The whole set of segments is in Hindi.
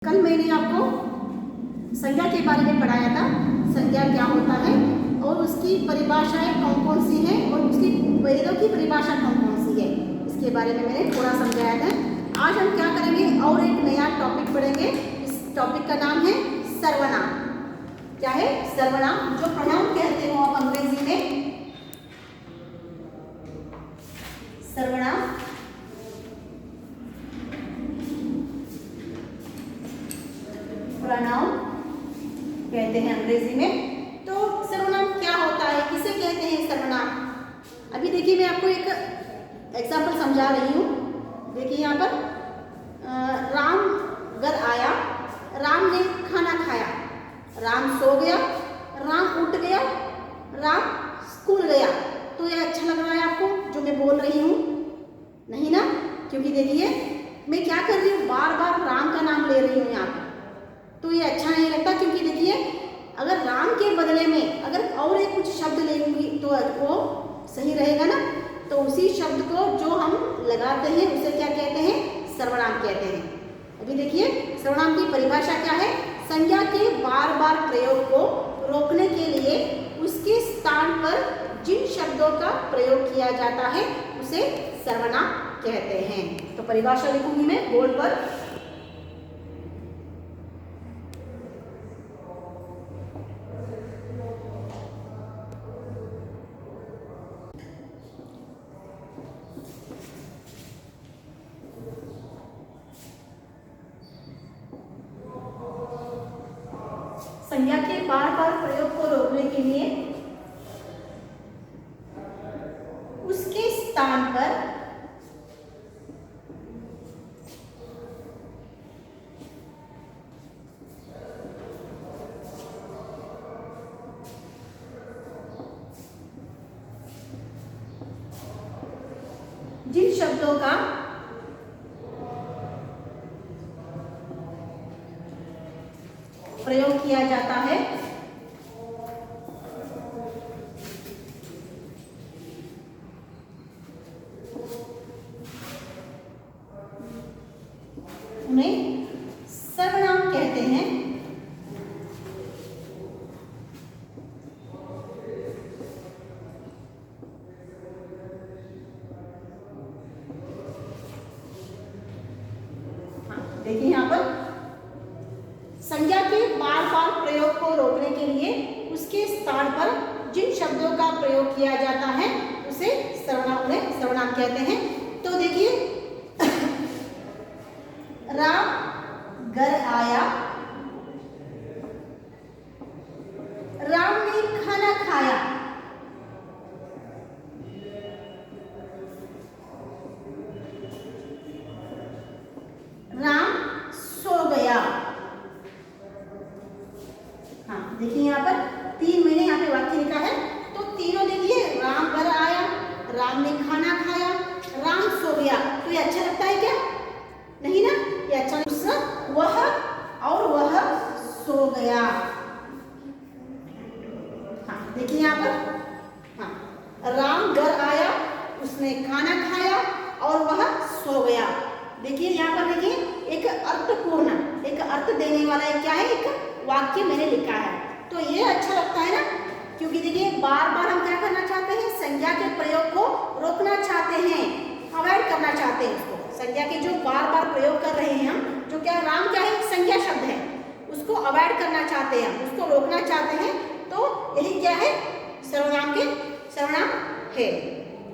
कल मैंने आपको संज्ञा के बारे में पढ़ाया था। संज्ञा क्या होता है और उसकी परिभाषाएं कौन कौन सी हैं और उसकी वेदों की परिभाषा कौन कौन सी है, इसके बारे में मैंने थोड़ा समझाया था। आज हम क्या करेंगे और एक नया टॉपिक पढ़ेंगे। इस टॉपिक का नाम है सर्वनाम। क्या है? सर्वनाम, जो प्रोनाउन कहते हो आप अंग्रेजी में। सर्वनाम प्रोनाउन कहते हैं अंग्रेजी में। तो सर्वनाम क्या होता है, किसे कहते हैं सर्वनाम? अभी देखिए, मैं आपको एक एग्जाम्पल समझा रही हूँ। देखिए यहाँ पर राम घर आया, राम ने खाना खाया, राम सो गया, राम उठ गया, राम स्कूल गया। तो ये अच्छा लग रहा है आपको जो मैं बोल रही हूँ? नहीं ना? क्योंकि देखिए मैं क्या कर रही हूँ, बार बार राम का नाम ले रही हूँ यहाँ पर। तो ये अच्छा नहीं लगता, क्योंकि देखिए अगर राम के बदले में अगर और एक कुछ शब्द लेंगी तो वो सही रहेगा ना। तो उसी शब्द को जो हम लगाते हैं उसे क्या कहते हैं? सर्वनाम कहते हैं। अभी देखिए सर्वनाम की परिभाषा क्या है? संज्ञा के बार बार प्रयोग को रोकने के लिए उसके स्थान पर जिन शब्दों का प्रयोग किया जाता है उसे सर्वनाम कहते हैं। तो परिभाषा लिखूंगी मैं बोर्ड पर। संज्ञा के बार बार प्रयोग को रोकने के लिए उसके स्थान पर जिन शब्दों का प्रयोग किया जाता है उन्हें सर्वनाम कहते हैं। देखिए यहाँ पर संज्ञा के बार बार प्रयोग को रोकने के लिए उसके स्थान पर जिन शब्दों का प्रयोग किया जाता है उसे सर्वनाम कहते हैं। तो देखिए राम घर आया, राम ने खाना खाया, राम सो गया। हाँ देखिए यहाँ पर तीन मैंने यहाँ पे वाक्य लिखा है। तो तीनों देखिए, राम घर आया, राम ने खाना खाया, राम सो गया। तो ये अच्छा लगता है क्या? नहीं ना, ये अच्छा नहीं। वह और वह सो गया। हाँ देखिए यहाँ पर, हाँ राम घर आया, उसने खाना खाया और वह सो गया। देखिए यहाँ पर देखिए एक अर्थपूर्ण, एक अर्थ देने वाला एक क्या है, एक वाक्य मैंने लिखा है। तो ये अच्छा लगता है ना, क्योंकि देखिए बार बार हम क्या करना चाहते हैं? संज्ञा के प्रयोग को रोकना चाहते हैं, अवॉइड करना चाहते हैं उसको। संज्ञा के जो बार बार प्रयोग कर रहे हैं हम, जो क्या राम क्या है, संज्ञा शब्द है, उसको अवॉइड करना चाहते हैं, उसको रोकना चाहते हैं। तो यही क्या है? सर्वनाम है।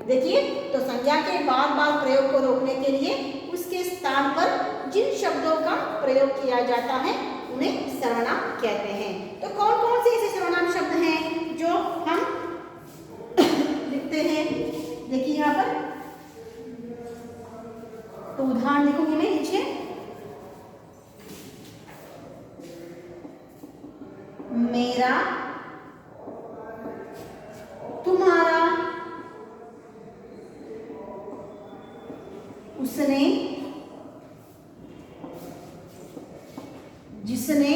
देखिए तो संज्ञा के बार बार प्रयोग को रोकने के लिए उसके स्थान पर जिन शब्दों का प्रयोग किया जाता है उन्हें सर्वनाम कहते हैं। तो कौन कौन से ऐसे सर्वनाम शब्द हैं जो हम लिखते हैं? देखिए यहाँ पर तो उदाहरण लिखूंगी मैं नीचे। मेरा, तुम्हारा, उसने, जिसने।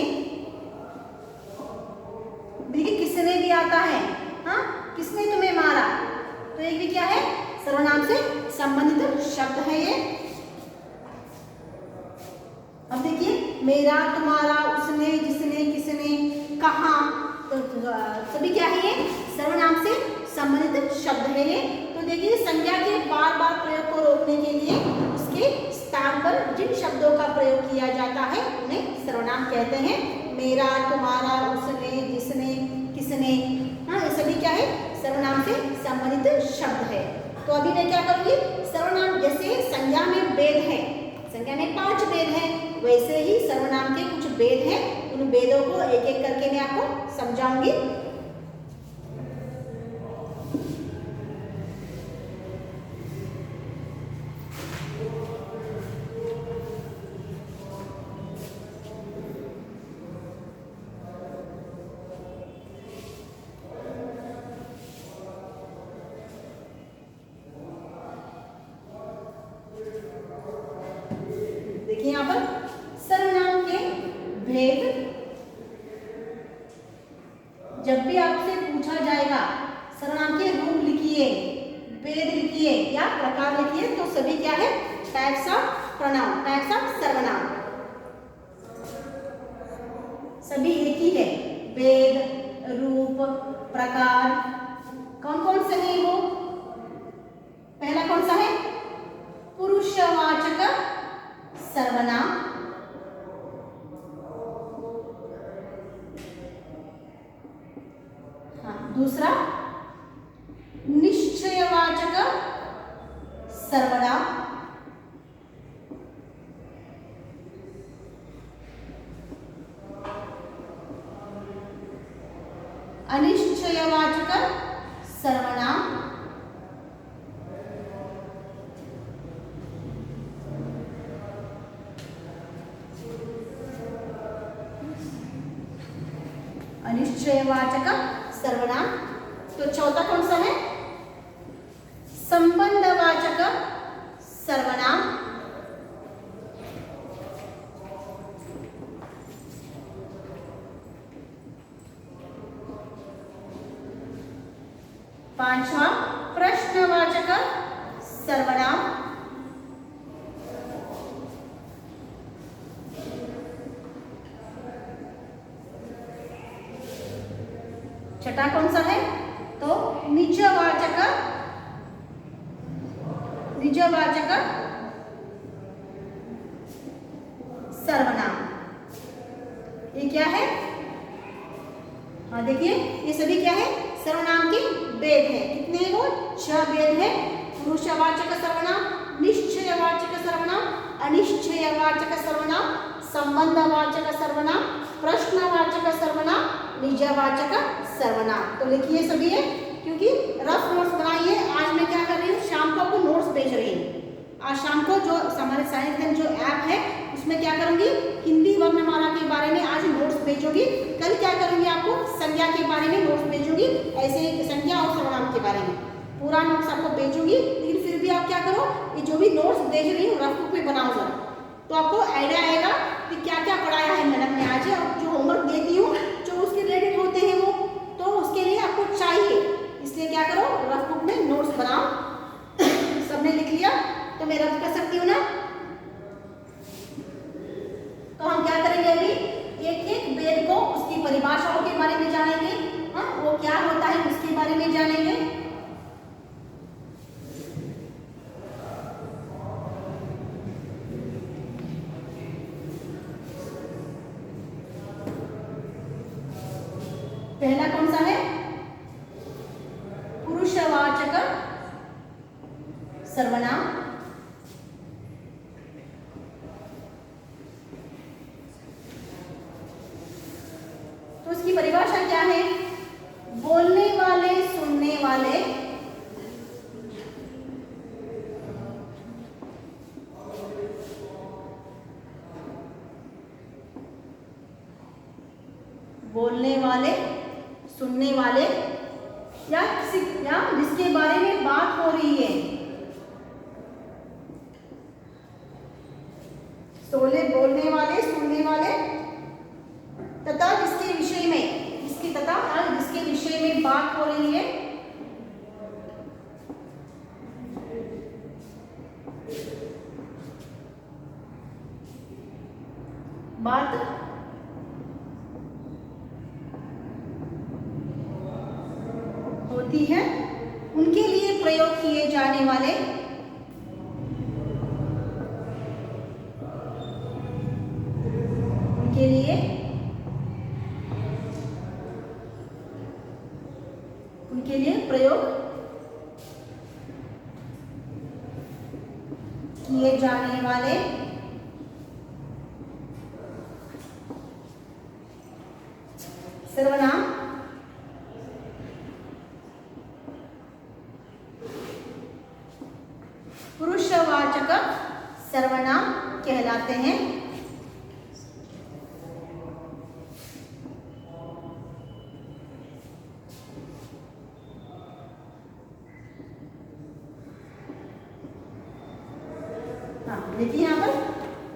देखिए किसने भी आता है। हाँ, किसने तुम्हें मारा, तो एक भी क्या है? सर्वनाम से संबंधित शब्द है ये। अब देखिए मेरा, तुम्हारा, उसने, जिसने, किसने, कहाँ, तो सभी क्या है ये सर्वनाम से संबंधित शब्द है ये। तो देखिए संज्ञा के बार बार प्रयोग को रोकने के लिए उसके स्थान पर जिन शब्दों का प्रयोग किया जाता है उन्हें सर्वनाम कहते हैं। मेरा, तुम्हारा, उसने, जिसने, किसने, हाँ ये सभी क्या है सर्वनाम से संबंधित शब्द है। तो अभी मैं क्या करूंगी, सर्वनाम जैसे संज्ञा में भेद है, संज्ञा में 5 भेद हैं, वैसे ही सर्वनाम के कुछ भेद हैं। उन भेदों को एक एक करके मैं आपको समझाऊंगी। देखिए यहाँ पर सर्वनाम के भेद, जब भी आपसे पूछा जाएगा सर्वनाम के रूप लिखिए, भेद लिखिए या प्रकार लिखिए, तो सभी क्या है types of pronoun, types of सर्वनाम, सभी एक ही है। भेद, रूप, प्रकार, कौन कौन से है वो? पहला कौन सा है? पुरुषवाचक सर्वनाम, दूसरा निश्चयवाचक सर्वनाम, अनिश्चयवाचक सर्वनाम, अनिश्चयवाचक सर्वनाम। तो चौथा कौन सा है? संबंधवाचक सर्वनाम, पांचवा प्रश्नवाचक सर्वनाम, छठा कौन सा है? तो निजवाचक सर्वनाम। ये क्या है? हाँ देखिए ये सभी क्या है सर्वनाम के भेद है। कितने वो? 6 भेद है। पुरुषवाचक सर्वनाम, निश्चयवाचक सर्वनाम, अनिश्चयवाचक सर्वनाम, संबंधवाचक सर्वनाम, प्रश्नवाचक सर्वनाम, निजवाचक सर्वनाम। तो लिखिए सभी है, क्योंकि रफ नोट्स बनाइए। आज मैं क्या कर रही हूँ, शाम को आपको नोट्स भेज रही हूँ। आज शाम को जो हमारे साइंस जो ऐप है उसमें क्या करूंगी, हिंदी वर्णमाला के बारे में आज नोट्स भेजूंगी। कल क्या करूंगी, आपको संज्ञा के बारे में नोट्स भेजूंगी, ऐसे ही संज्ञा और सर्वनाम के बारे में पूरा नोट्स आपको भेजूंगी। लेकिन फिर भी आप क्या करो, ये जो भी नोट्स भेज रही हूँ रफ बुक पे बनाओ जरा, तो आपको आइडिया आएगा कि क्या क्या पढ़ाया है मैडम ने आज। और जो होमवर्क देती हूँ जो उसके रिलेटेड होते हैं वो, तो उसके लिए आपको चाहिए, इसलिए क्या करो रफ बुक में नोट्स बनाओ। सबने लिख लिया तो मैं रफ कर सकती हूँ ना। तो हम क्या करेंगे, अभी एक एक भेद को उसकी परिभाषाओं के बारे में जानेंगे। हाँ वो क्या होता है उसके बारे में जानेंगे। पहला कौन सा है? पुरुषवाचक सर्वनाम। तो उसकी परिभाषा क्या है? बोलने वाले, सुनने वाले, बोलने वाले, सुनने वाले या जिसके बारे में बात हो रही है, बोलने वाले, सुनने वाले तथा जिसके विषय में, जिसके विषय में बात हो रही है, बात होती है उनके लिए प्रयोग किए जाने वाले उनके लिए प्रयोग किए जाने वाले सर्वनाम पुरुषवाचक सर्वनाम कहलाते हैं। देखिए यहाँ पर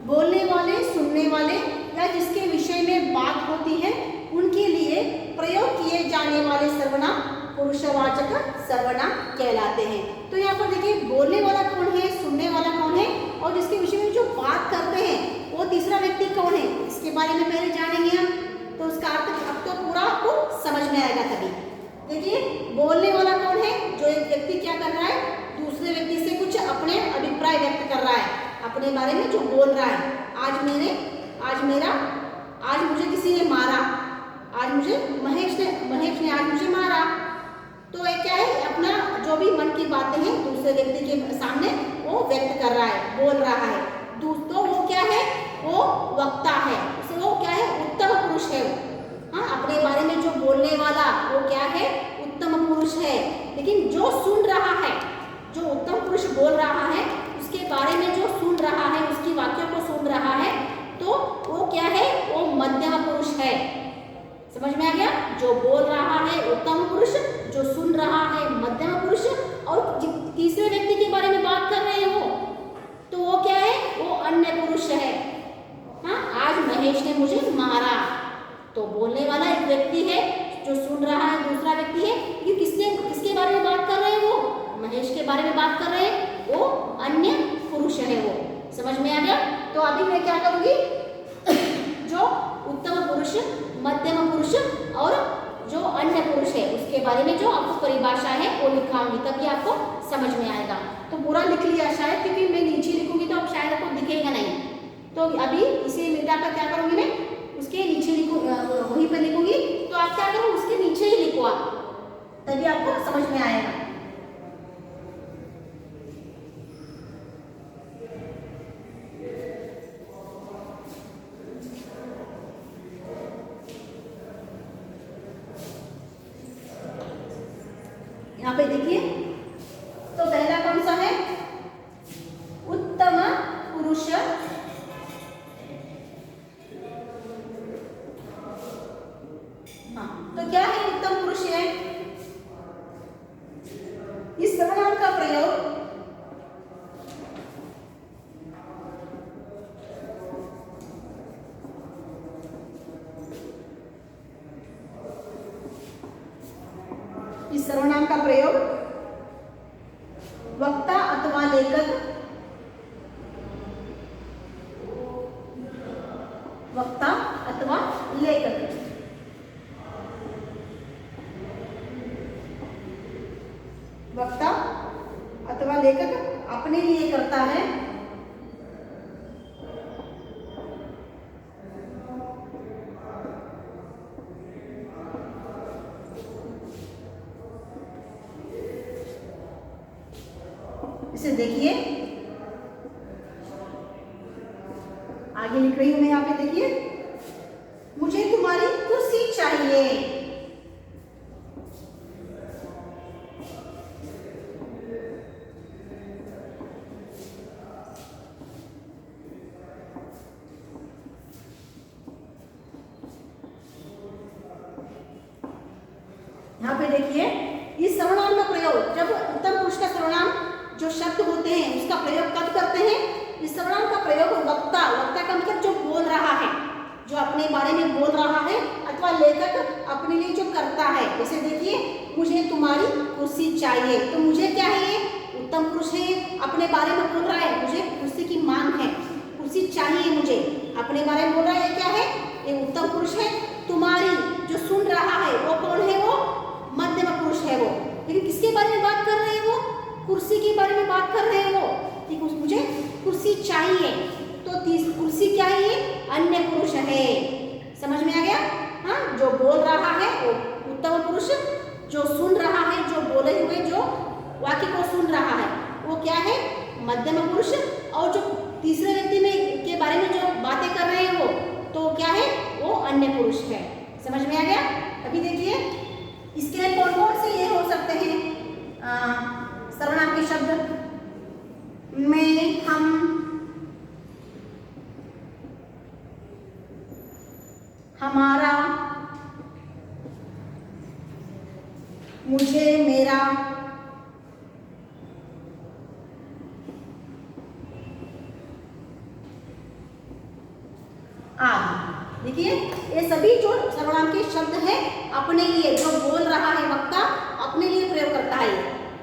बोलने वाले, सुनने वाले या जिसके विषय में बात होती है उनके लिए प्रयोग किए जाने वाले सर्वनाम पुरुषवाचक सर्वनाम कहलाते हैं। तो यहाँ पर देखिए बोलने वाला कौन है, सुनने वाला कौन है और जिसके विषय में जो बात करते हैं वो तीसरा व्यक्ति कौन है, इसके बारे में पहले जानेंगे हम। तो उसका अर्थ अब तो पूरा आपको समझ में आएगा तभी। देखिए बोलने वाला कौन है, जो एक व्यक्ति क्या कर रहा है, दूसरे व्यक्ति से कुछ अपने अभिप्राय व्यक्त कर रहा है, अपने बारे में जो बोल रहा है। आज मुझे किसी ने मारा, आज मुझे महेश ने आज मुझे मारा। तो ये क्या है, अपना जो भी मन की बातें हैं दूसरे व्यक्ति के सामने वो व्यक्त कर रहा है, बोल रहा है। तो वो क्या है, वो वक्ता है, वो क्या है, उत्तम पुरुष है। हाँ, अपने बारे में जो बोलने वाला वो क्या है, उत्तम पुरुष है। लेकिन जो सुन रहा है, जो उत्तम पुरुष बोल रहा है उसके बारे में जो सुन रहा है, उसकी वाक्यों को सुन रहा है, तो वो क्या है, वो मध्यम पुरुष है। समझ में आ गया? जो बोल रहा है उत्तम पुरुष, जो सुन रहा है मध्यम पुरुष, और तीसरे व्यक्ति के बारे में बात कर रहे हो तो वो क्या है, वो अन्य पुरुष है। हाँ, आज महेश ने मुझे मारा, तो बोलने वाला एक व्यक्ति है, जो सुन रहा है दूसरा व्यक्ति है। ये किसके बारे में बात कर रहे हैं, वो महेश के बारे में बात कर रहे हैं, वो अन्य पुरुष है। वो समझ में आ गया? तो अभी मैं क्या करूंगी, जो उत्तम पुरुष, मध्यम पुरुष और जो अन्य पुरुष है उसके बारे में जो आपको परिभाषा है वो लिखाऊंगी, तभी आपको समझ में आएगा। तो पूरा लिख लिया शायद, क्योंकि मैं नीचे लिखूंगी तो अब शायद आपको दिखेगा नहीं। तो अभी इसे मिटाकर क्या करूंगी, मैं उसके नीचे लिखूँ, वहीं पर लिखूंगी। तो आप क्या करो, उसके नीचे ही लिखो आप, तभी आपको समझ में आएगा। यहाँ पे देखिए, तो पहला कौन सा है, उत्तम पुरुष। हाँ, तो क्या है उत्तम पुरुष है, इस सर्वनाम का प्रयोग वक्ता अथवा लेखक, वक्ता अथवा लेखक वक्ता अथवा लेखक अपने लिए करता है। इसे देखिए, आगे लिख रही हूं मैं, यहाँ पे देखिए, मुझे तुम्हारी कुर्सी चाहिए। यहाँ पे देखिए, इस सर्वनाम का प्रयोग जब उत्तम पुरुष का सर्वनाम जो शब्द होते हैं उसका प्रयोग कब करते हैं, इस सर्वनाम का प्रयोग वक्ता का मतलब जो बोल रहा है, जो अपने बारे में बोल रहा है, अथवा लेखक अपने लिए जो करता है। जैसे देखिए, मुझे तुम्हारी कुर्सी चाहिए, तो मुझे क्या है, ये उत्तम पुरुष है, अपने बारे में बोल रहा है, मुझे कुर्सी की मांग है, कुर्सी चाहिए मुझे, अपने बारे में बोल रहा है, क्या है, ये उत्तम पुरुष है। तुम्हारी जो सुन रहा है वो कौन है, वो मध्यम पुरुष है। वो लेकिन किसके बारे में बात कर रहे हैं वो? कुर्सी के बारे में बात कर रहे हैं वो कि मुझे कुर्सी चाहिए। तो कुर्सी क्या है? ये अन्य पुरुष है। समझ में आ गया? हाँ, जो बोल रहा है वो उत्तम पुरुष, जो सुन रहा है, जो बोले हुए जो वाक्य को सुन रहा है वो क्या है? मध्यम पुरुष। और जो तीसरे व्यक्ति में के बारे में जो बातें कर रहे हैं वो तो क्या है? वो अन्य पुरुष है। समझ में आ गया? अभी देखिए इसके लिए कौन कौन से ये हो सकते हैं सर्वनाम के शब्द? मैं, हम, हमारा, मुझे, मेरा, आदि। देखिए ये सभी जो सर्वनाम के शब्द हैं अपने लिए, जो बोल रहा है वक्ता अपने लिए प्रयोग करता है,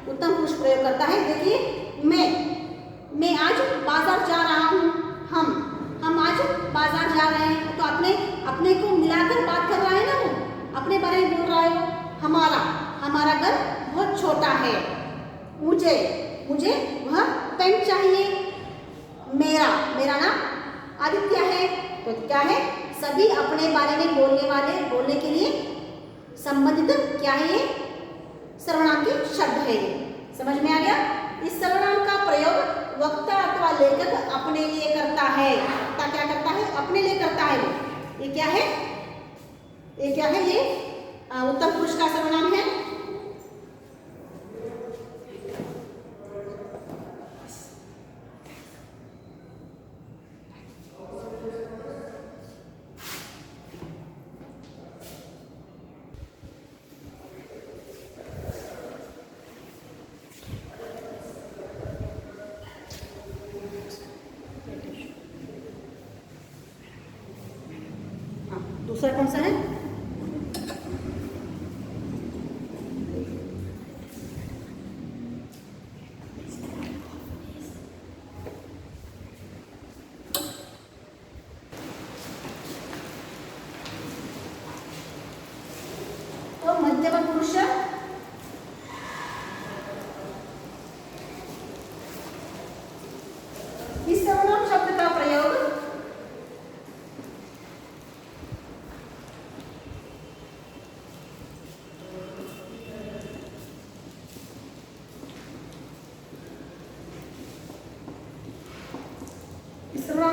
उत्तम पुरुष प्रयोग करता है। देखिए मैं आज बाजार जा रहा हूँ। हम आज बाजार जा रहे हैं, तो अपने को मिलाकर बात कर रहा है ना, वो अपने बारे में बोल रहा है वो। हमारा घर बहुत छोटा है। मुझे वह पेन चाहिए। मेरा नाम आदित्य है। तो क्या है? सभी अपने बारे में बोलने के लिए संबंधित क्या है? ये सर्वनाम के शब्द है। ये समझ में आ गया? इस सर्वनाम का प्रयोग वक्ता अथवा लेखक अपने लिए करता है। वक्ता क्या करता है? अपने लिए करता है। ये क्या है? ये उत्तम पुरुष का सर्वनाम है। दूसरा कौन सा है? तो मध्यम पुरुष इस सर्वनाम शब्द का प्रयोग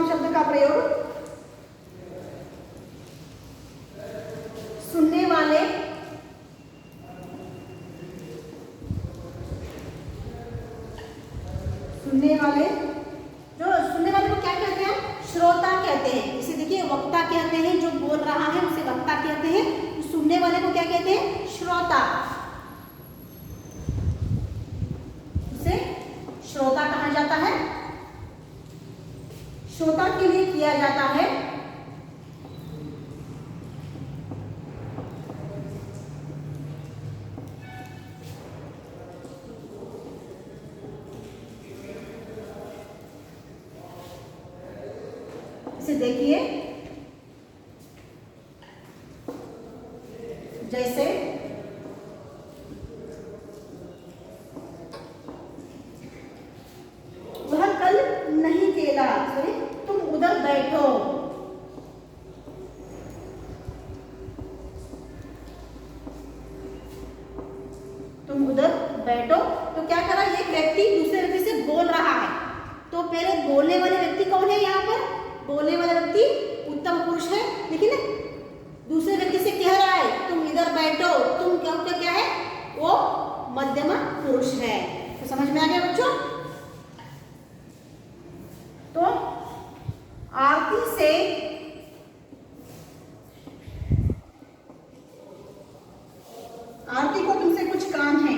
शब्द का प्रयोग सुनने वाले को क्या कहते हैं? श्रोता कहते हैं। इसे देखिए वक्ता कहते हैं, जो बोल रहा है उसे वक्ता कहते हैं। तो सुनने वाले को क्या कहते हैं? श्रोता। उसे श्रोता कहा जाता है। श्रोता के लिए किया जाता है इसे देखिए जैसे वह कल नहीं खेला, तुम उधर बैठो। तो क्या करा? एक व्यक्ति दूसरे व्यक्ति से बोल रहा है। तो पहले बोलने वाले व्यक्ति कौन है? यहाँ पर बोलने वाला व्यक्ति उत्तम पुरुष है, लेकिन दूसरे व्यक्ति से कह रहा है तुम इधर बैठो। तुम क्या है? वो मध्यम पुरुष है। तो समझ में आ गया बच्चों? तो आरती से आरती को तुमसे कुछ काम है।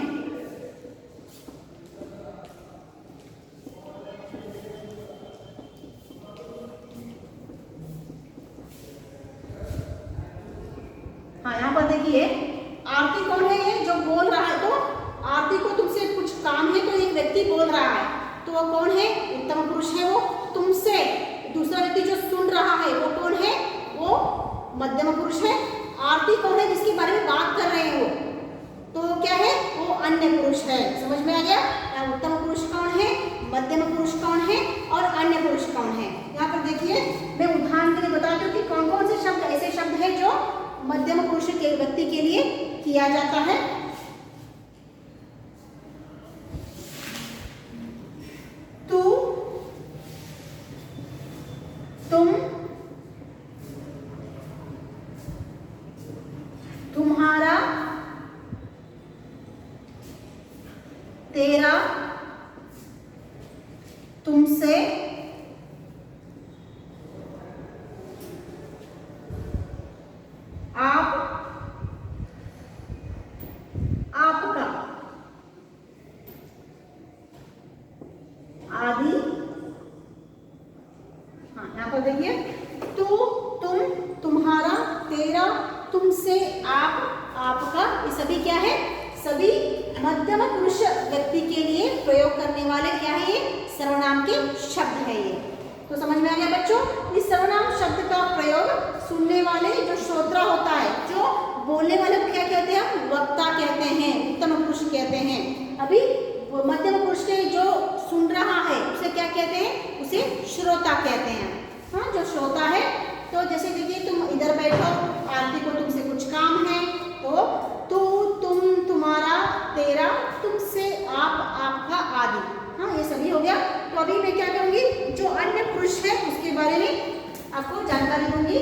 हाँ, यहाँ पर देखिए आरती कौन है? ये जो बोल रहा है। तो आरती को तुमसे कुछ काम है, तो एक व्यक्ति बोल रहा है, तो वो कौन है? उत्तम पुरुष है वो। तुमसे दूसरा व्यक्ति जो सुन रहा है वो कौन है? वो मध्यम पुरुष है। आरती कौन है? जिसके बारे में बात कर रहे हैं वो, तो क्या है? वो वो अन्य पुरुष है। समझ में आ गया? यहाँ उत्तम पुरुष कौन है, मध्यम पुरुष कौन है और अन्य पुरुष कौन है। यहाँ पर देखिए मैं उदाहरण के लिए बताती हूँ कि कौन कौन से शब्द ऐसे शब्द है जो मध्यम पुरुष के व्यक्ति के लिए किया जाता है। तू, तुम, तुम्हारा, तेरा, तुमसे, आप, आपका, आदि। हाँ, यहाँ पर देखिए तू, तुम, तुम्हारा, तेरा, तुमसे, आप, आपका, ये सभी क्या है, सभी मध्यम पुरुष व्यक्ति के लिए प्रयोग करने वाले क्या है, ये सर्वनाम के शब्द है ये। तो समझ में आ गया बच्चों? इस सर्वनाम शब्द का प्रयोग सुनने वाले जो श्रोता होता है, जो बोलने वाले को क्या कहते हैं, हम वक्ता कहते हैं, उत्तम पुरुष कहते हैं। अभी मध्यम पुरुष के जो सुन रहा है उसे क्या कहते हैं, उसे श्रोता कहते हैं। हाँ, जो श्रोता है, तो जैसे देखिए तुम इधर बैठो, आरती को तुमसे कुछ काम है, तो तू, तुम, तुम्हारा, तेरा, तुमसे, आप, आपका, आदि। हाँ, ये सभी हो गया। तो अभी मैं क्या करूंगी, जो अन्य पुरुष है उसके बारे में आपको जानकारी दूंगी।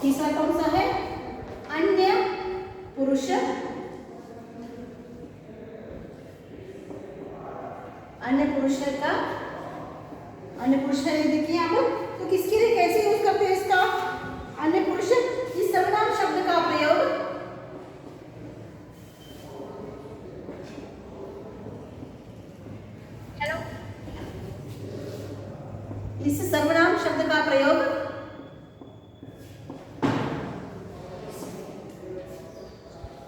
तीसरा कौन सा है, अन्य पुरुष। अन्य पुरुष का, अन्य पुरुष है देखिए यहाँ पर, तो किसके लिए कैसे यूज करते हैं इसका अन्य पुरुष, इस सर्वनाम शब्द का प्रयोग इस सर्वनाम शब्द का प्रयोग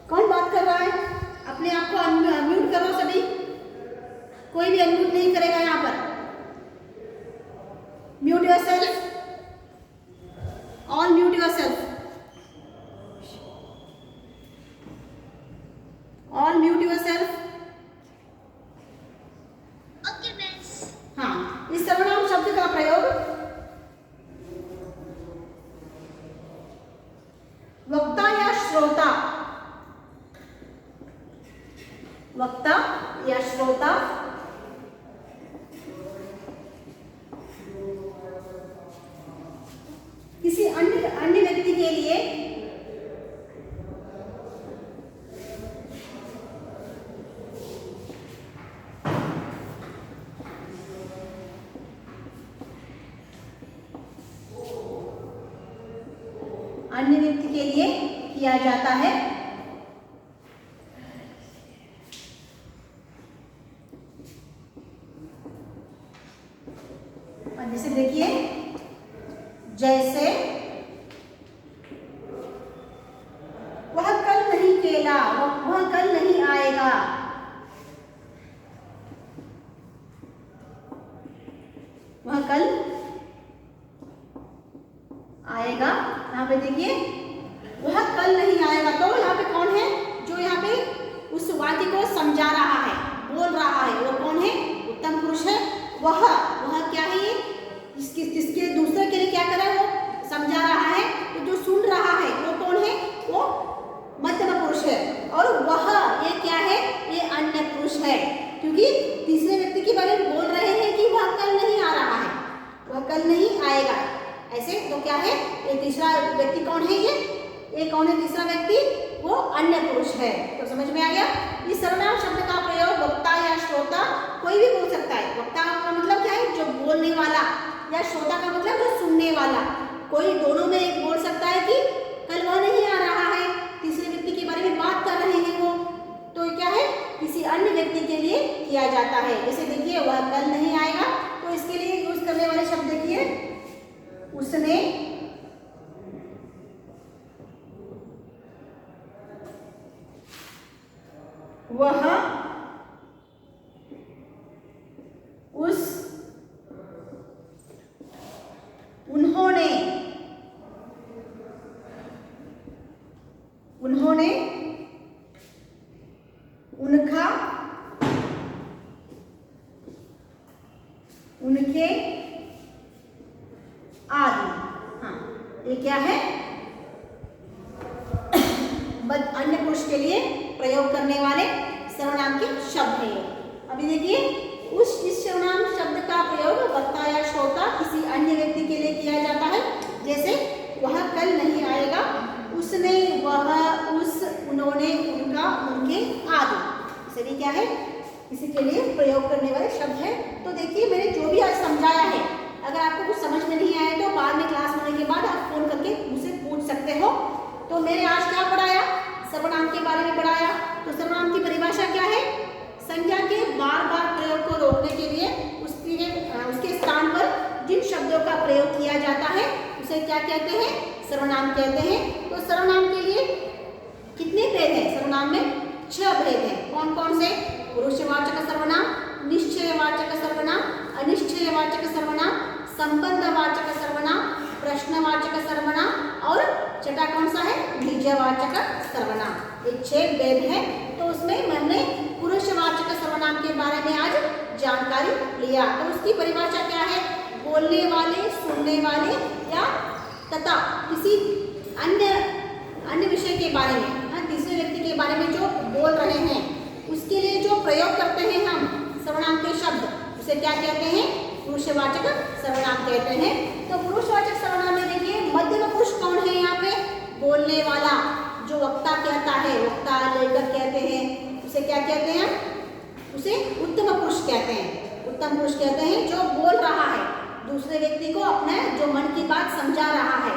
कौन बात कर रहा है, अपने आप को अनम्यूट करो सभी, कोई भी अनम्यूट नहीं करेगा यहाँ पर। Mute yourself, all mute yourself, all mute yourself. Okay miss. हाँ, इस सर्वनाम शब्द का प्रयोग वक्ता या श्रोता, वक्ता या श्रोता किसी अन्य व्यक्ति के लिए किया जाता है। और जैसे देखिए, जैसे वह कल नहीं खेला, वह कल नहीं आएगा। वह कल आएगा, यहाँ पे देखिए वह कल नहीं आएगा। तो यहाँ पे कौन है जो यहाँ पे उस वाक्य को समझा रहा है, बोल रहा है, वो कौन है? उत्तम पुरुष है। वह क्या है? ये जिसके दूसरे के लिए क्या कर रहा है, वो समझा रहा है। तो जो सुन रहा है वो कौन है? वो मध्यम पुरुष है। और वह ये क्या है? ये अन्य पुरुष है, क्योंकि तीसरे व्यक्ति के बारे में बोल रहे हैं कि वह कल नहीं आ रहा है, वह कल नहीं आएगा। ऐसे तो क्या है? ये तीसरा व्यक्ति कौन है? ये कौन है तीसरा व्यक्ति? वो अन्य पुरुष है। तो समझ में आ गया? इस सर्वनाम शब्द का प्रयोग वक्ता या श्रोता कोई भी बोल सकता है। वक्ता का मतलब क्या है? जो बोलने वाला, या श्रोता का मतलब जो सुनने वाला। कोई दोनों में एक बोल सकता है कि कल वह नहीं आ रहा है, तीसरे व्यक्ति के बारे में बात कर रहे हैं वो, तो क्या है? किसी अन्य व्यक्ति के लिए किया जाता है। जैसे देखिए, वह कल नहीं आएगा, तो इसके लिए यूज करने वाले शब्द देखिए, उसने उन्होंने, उन्होंने, उनका, उनके आदि। हाँ, ये क्या है? अन्य पुरुष के लिए प्रयोग करने वाले सर्वनाम के शब्द है। अभी देखिए, इस सर्वनाम शब्द का प्रयोग वक्ता या श्रोता किसी अन्य व्यक्ति के लिए किया जाता है। जैसे वह कल नहीं आएगा, उसने, वह, उस, उन्होंने, उनका, उनके आदि। सभी क्या है? किसी के लिए प्रयोग करने वाले शब्द है। तो देखिए, मैंने जो भी आज समझाया है, अगर आपको कुछ समझ में नहीं आया तो बाद में क्लास होने के बाद आप फोन करके मुझसे पूछ सकते हो। तो मैंने आज क्या पढ़ाया? सर्वनाम के बारे में पढ़ाया। तो सर्वनाम की परिभाषा क्या है? संज्ञा के बार बार प्रयोग को रोकने के लिए उसके स्थान पर जिन शब्दों का प्रयोग किया जाता है उसे क्या कहते हैं? सर्वनाम कहते हैं। तो सर्वनाम के लिए कितने भेद हैं? सर्वनाम में 6 भेद हैं। कौन कौन से? पुरुषवाचक सर्वनाम, निश्चयवाचक सर्वनाम, अनिश्चयवाचक सर्वनाम, संबंधवाचक सर्वनाम, प्रश्नवाचक सर्वनाम और छठा कौन सा है? बीजवाचक सर्वनाम। ये 6 भेद हैं। तो उसमें हमने पुरुषवाचक सर्वनाम के बारे में आज जानकारी लिया। तो उसकी परिभाषा क्या है? बोलने वाले, सुनने वाले या तथा किसी अन्य विषय के बारे में, तीसरे व्यक्ति के बारे में जो बोल रहे हैं उसके लिए जो प्रयोग करते हैं हम सर्वनाम के शब्द, उसे क्या कहते हैं? पुरुषवाचक सर्वनाम कहते हैं। तो पुरुषवाचक सर्वनाम में देखिए, मध्यम पुरुष कौन है? यहाँ पे बोलने वाला, जो वक्ता कहता है, वक्ता लेखक कहते हैं, उसे क्या कहते हैं? उसे उत्तम पुरुष कहते हैं। उत्तम पुरुष कहते हैं जो बोल रहा है, दूसरे व्यक्ति को अपने जो मन की बात समझा रहा है,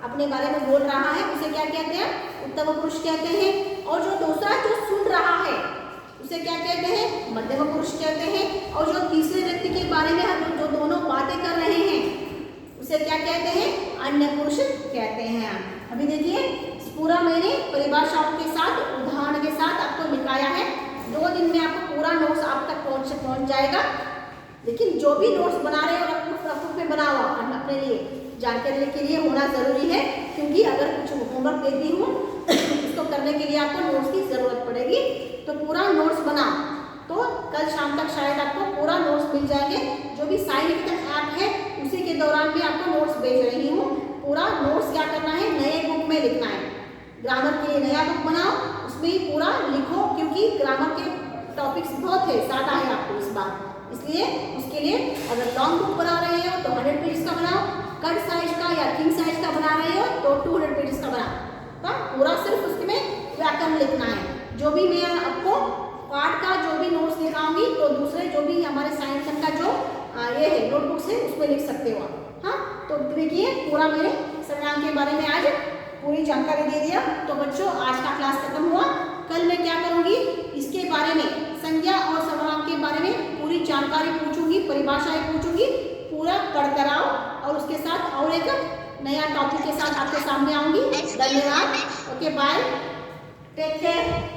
अपने बारे में बोल रहा है, उसे क्या कहते हैं? उत्तम पुरुष कहते हैं। और जो दूसरा जो सुन रहा है उसे क्या कहते हैं? मध्यम पुरुष कहते हैं। और जो तीसरे व्यक्ति के बारे में हम जो दोनों बातें कर रहे हैं उसे क्या कहते हैं? अन्य पुरुष कहते हैं। अभी देखिए, पूरा मैंने परिभाषाओं के साथ, उदाहरण के साथ आपको लिखाया है। 2 दिन में आपको पूरा नोट्स आप तक पहुंच जाएगा। लेकिन जो भी नोट्स बना रहे हो रफ में बनाओ, अपने लिए जानकारी के लिए होना जरूरी है। क्योंकि अगर कुछ होमवर्क देती हूँ उसको करने के लिए आपको नोट्स की जरूरत पड़ेगी। तो पूरा नोट्स बनाओ, तो कल शाम तक शायद आपको पूरा नोट्स मिल जाएंगे। जो भी साइंस ऐप है उसी के दौरान भी आपको नोट्स भेज रही हूँ। पूरा नोट्स क्या करना है? नए बुक में लिखना है। ग्रामर के लिए नया बुक बनाओ, उसमें ही पूरा लिखो, क्योंकि ग्रामर के टॉपिक्स बहुत है, ज़्यादा है आपको इस बार। इसलिए उसके लिए अगर लॉन्ग बुक बना रहे हो तो 100 पेजेस का बनाओ, कट साइज का या किंग साइज का बना रहे हो तो 200 पेजेस का बनाओ। तो पूरा सिर्फ उसमें व्याकरण लिखना है। जो भी मैं आपको पार्ट का जो भी नोट्स दिखाऊंगी तो दूसरे जो भी हमारे साइंस का जो ये है नोटबुक से उसमें लिख सकते हो आप। हाँ, तो देखिए, पूरा मैंने सर्वनाम के बारे में आज पूरी जानकारी दे दिया। तो बच्चों, आज का क्लास खत्म हुआ। कल मैं क्या करूंगी? इसके बारे में, संज्ञा और सर्वनाम के बारे में पूरी जानकारी पूछूंगी, परिभाषाएं पूछूंगी, पूरा पढ़कर आओ। और उसके साथ और एक नया टॉपिक के साथ आपके सामने आऊंगी। धन्यवाद। Okay, bye, take care.